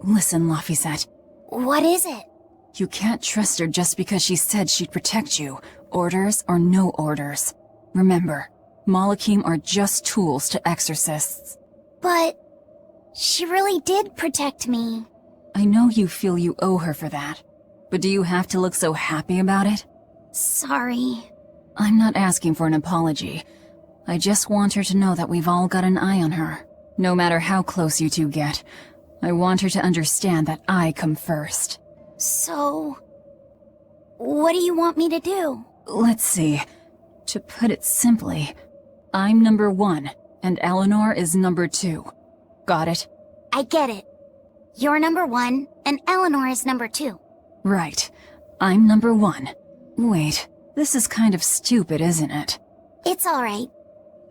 Listen, Laphicet. What is it? You can't trust her just because she said she'd protect you, orders or no orders. Remember, Malachim are just tools to exorcists. But she really did protect me. I know you feel you owe her for that, but do you have to look so happy about it? Sorry. I'm not asking for an apology. I just want her to know that we've all got an eye on her. No matter how close you two get, I want her to understand that I come first. So, what do you want me to do? Let's see. To put it simply, I'm number 1, and Eleanor is number 2. Got it? I get it. You're number 1, and Eleanor is number 2. Right. I'm number 1. Wait, this is kind of stupid, isn't it? It's alright.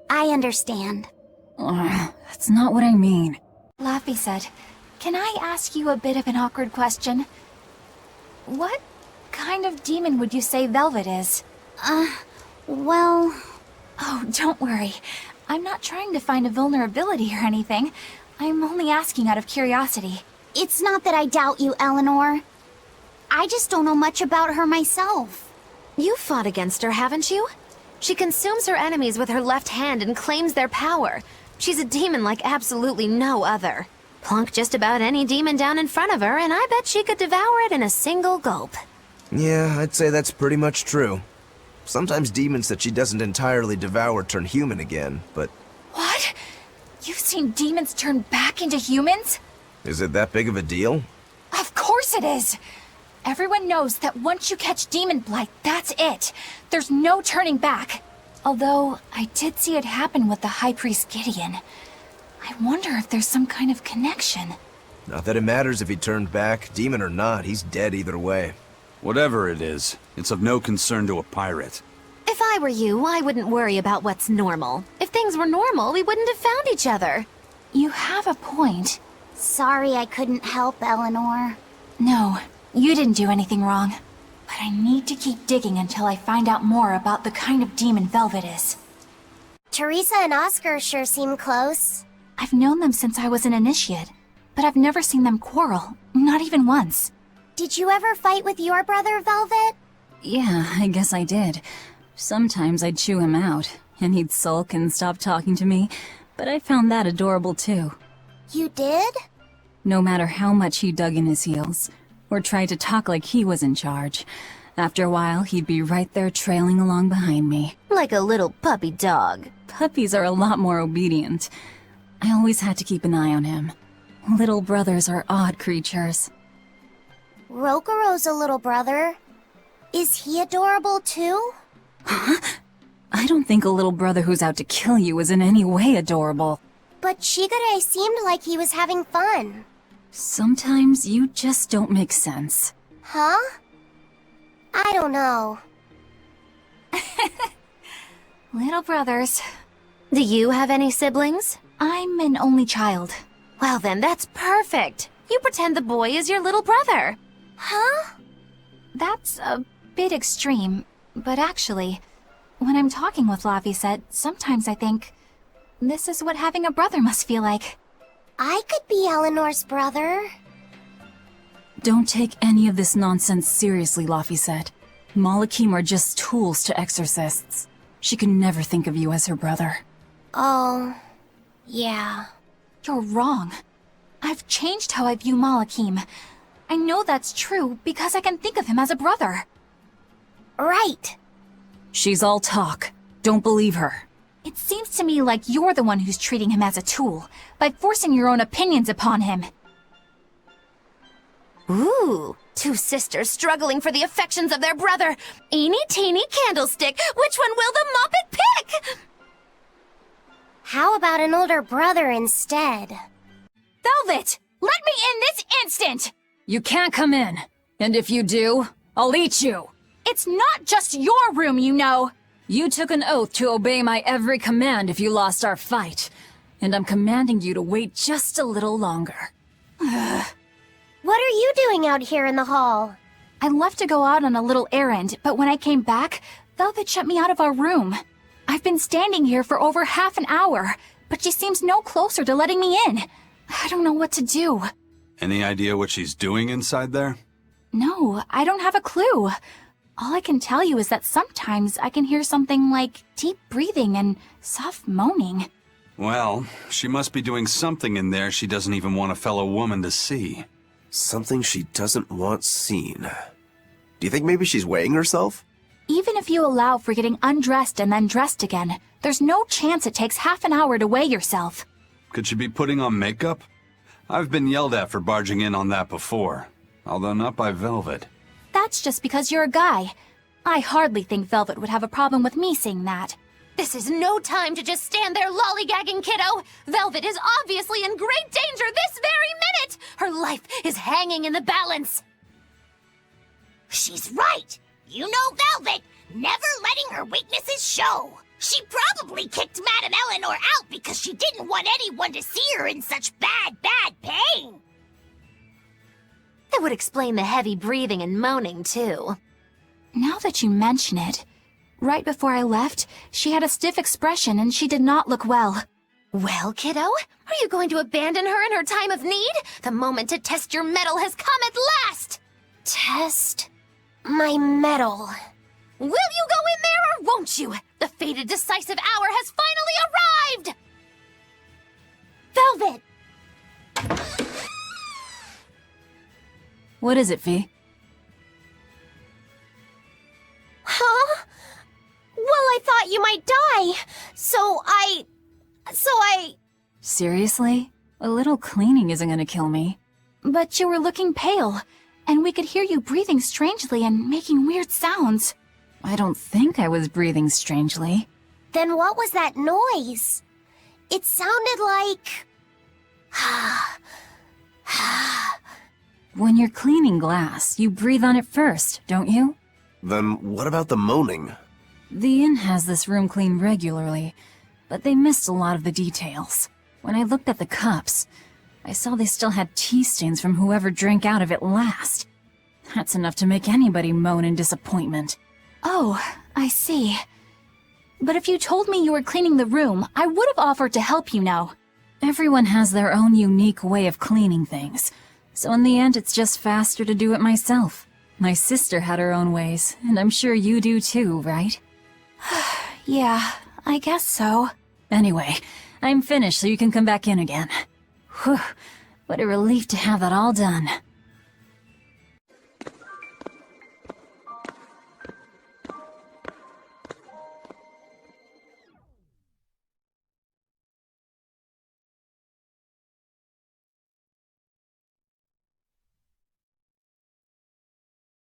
I understand. That's not what I mean. Laphicet, can I ask you a bit of an awkward question? What kind of demon would you say Velvet is? Well... Oh, don't worry. I'm not trying to find a vulnerability or anything. I'm only asking out of curiosity. It's not that I doubt you, Eleanor. I just don't know much about her myself. You've fought against her, haven't you? She consumes her enemies with her left hand and claims their power. She's a demon like absolutely no other. Plunk just about any demon down in front of her, and I bet she could devour it in a single gulp. Yeah, I'd say that's pretty much true. Sometimes demons that she doesn't entirely devour turn human again, but... What? You've seen demons turn back into humans? Is it that big of a deal? Of course it is! Everyone knows that once you catch demon blight, that's it. There's no turning back. Although, I did see it happen with the High Priest Gideon. I wonder if there's some kind of connection. Not that it matters if he turned back, demon or not, he's dead either way. Whatever it is, it's of no concern to a pirate. If I were you, I wouldn't worry about what's normal. If things were normal, we wouldn't have found each other. You have a point. Sorry I couldn't help, Eleanor. No, you didn't do anything wrong. But I need to keep digging until I find out more about the kind of demon Velvet is. Teresa and Oscar sure seem close. I've known them since I was an initiate, but I've never seen them quarrel, not even once. Did you ever fight with your brother, Velvet? Yeah, I guess I did. Sometimes I'd chew him out, and he'd sulk and stop talking to me, but I found that adorable too. You did? No matter how much he dug in his heels, or tried to talk like he was in charge, after a while he'd be right there trailing along behind me. Like a little puppy dog. Puppies are a lot more obedient. I always had to keep an eye on him. Little brothers are odd creatures. Rokuro's a little brother. Is he adorable too? Huh? I don't think a little brother who's out to kill you is in any way adorable. But Shigure seemed like he was having fun. Sometimes you just don't make sense. Huh? I don't know. Little brothers. Do you have any siblings? I'm an only child. Well then, that's perfect. You pretend the boy is your little brother. Huh? That's a bit extreme, but actually, when I'm talking with Laphicet, sometimes I think, this is what having a brother must feel like. I could be Eleanor's brother. Don't take any of this nonsense seriously, Laphicet. Malachim are just tools to exorcists. She could never think of you as her brother. Oh, yeah. You're wrong. I've changed how I view Malachim. I know that's true because I can think of him as a brother. Right. She's all talk. Don't believe her. It seems to me like you're the one who's treating him as a tool, by forcing your own opinions upon him. Ooh, two sisters struggling for the affections of their brother. Eeny teeny candlestick, which one will the Muppet pick? How about an older brother instead? Velvet! Let me in this instant! You can't come in. And if you do, I'll eat you. It's not just your room, you know. You took an oath to obey my every command if you lost our fight. And I'm commanding you to wait just a little longer. What are you doing out here in the hall? I left to go out on a little errand, but when I came back, Velvet shut me out of our room. I've been standing here for over half an hour, but she seems no closer to letting me in. I don't know what to do. Any idea what she's doing inside there? No, I don't have a clue. All I can tell you is that sometimes I can hear something like deep breathing and soft moaning. Well, she must be doing something in there she doesn't even want a fellow woman to see. Something she doesn't want seen. Do you think maybe she's weighing herself? Even if you allow for getting undressed and then dressed again, there's no chance it takes half an hour to weigh yourself. Could she be putting on makeup? I've been yelled at for barging in on that before, although not by Velvet. That's just because you're a guy. I hardly think Velvet would have a problem with me seeing that. This is no time to just stand there lollygagging, kiddo. Velvet is obviously in great danger this very minute. Her life is hanging in the balance. She's right. You know Velvet, never letting her weaknesses show. She probably kicked Madame Eleanor out because she didn't want anyone to see her in such bad pain. That would explain the heavy breathing and moaning, too. Now that you mention it, right before I left, she had a stiff expression and she did not look well. Well, kiddo, are you going to abandon her in her time of need? The moment to test your mettle has come at last! Test my mettle. Will you go in there or won't you? The fated decisive hour has finally arrived! Velvet! What is it, Fee? Huh? Well, I thought you might die. So I... Seriously? A little cleaning isn't gonna kill me. But you were looking pale, and we could hear you breathing strangely and making weird sounds. I don't think I was breathing strangely. Then what was that noise? It sounded like... When you're cleaning glass, you breathe on it first, don't you? Then what about the moaning? The inn has this room cleaned regularly, but they missed a lot of the details. When I looked at the cups, I saw they still had tea stains from whoever drank out of it last. That's enough to make anybody moan in disappointment. Oh, I see. But if you told me you were cleaning the room, I would have offered to help, you know. Everyone has their own unique way of cleaning things, so in the end it's just faster to do it myself. My sister had her own ways, and I'm sure you do too, right? Yeah, I guess so. Anyway, I'm finished so you can come back in again. Whew, what a relief to have that all done.